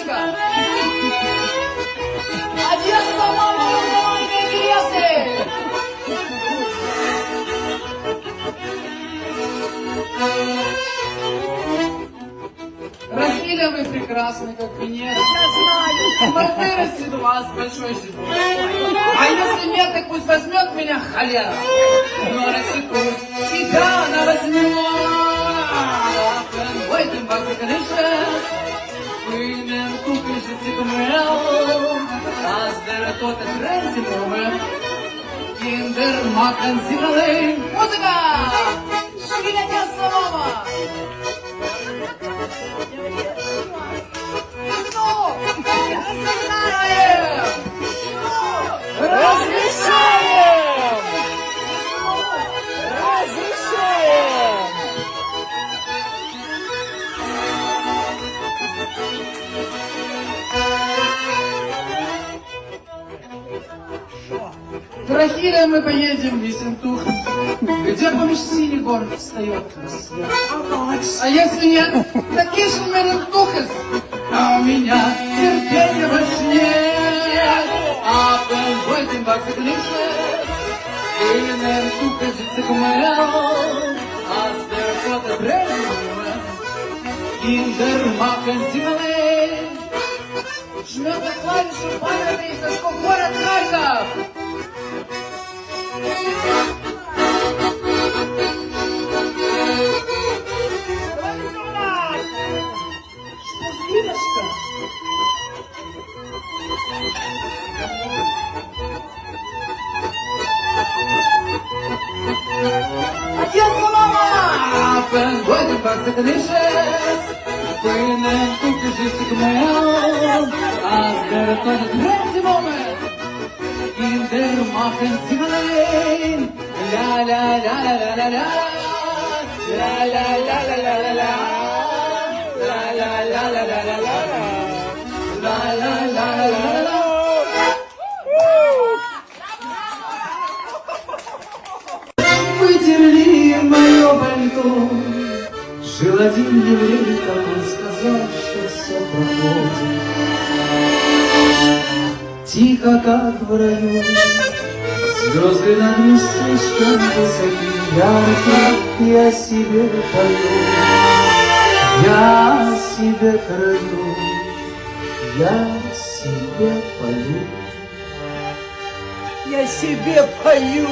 Одесска! Одесса, мама, давай интересы! Рахиля, вы прекрасны, как Венера. Мы вырастет у вас большой живот. А если нет, так пусть возьмет меня холера. Но рассекусь, тебя она возьмет. Waiting back to conditions. Women who can just take them well. As there are tot a crazy moment. In their mark and signaling. Музыка! Шагиля Одесса, мама! Разрешаем! Разрешаем! Рахиля, мы поедем в Ессентух, где по мечтине город встает на свет. А если нет, такие же мерентухас, а у меня терпения больше нет. А в этом баксе клишес, и мерентухас жить кумел, а с деркота брейнуэ, индер макен зималей. Жмет на клавишу памятный Сашко, город Харьков. Одесса, мама! Погоди, как ты дышишь, пыльным ты кажешься к моему, а с городом третий момент, индер махен сималейн, ля-ля-ля-ля-ля-ля-ля, ля-ля-ля-ля-ля-ля-ля, ля-ля-ля-ля-ля-ля-ля, ля-ля-ля-ля-ля-ля. Вытерли мое пальто. Жил один еврей, как он сказал, что все проходит. Тихо, как в раю, звезды над местечком высоки, яркие, я себе пою, я себе краю, я себе пою. Я себе пою.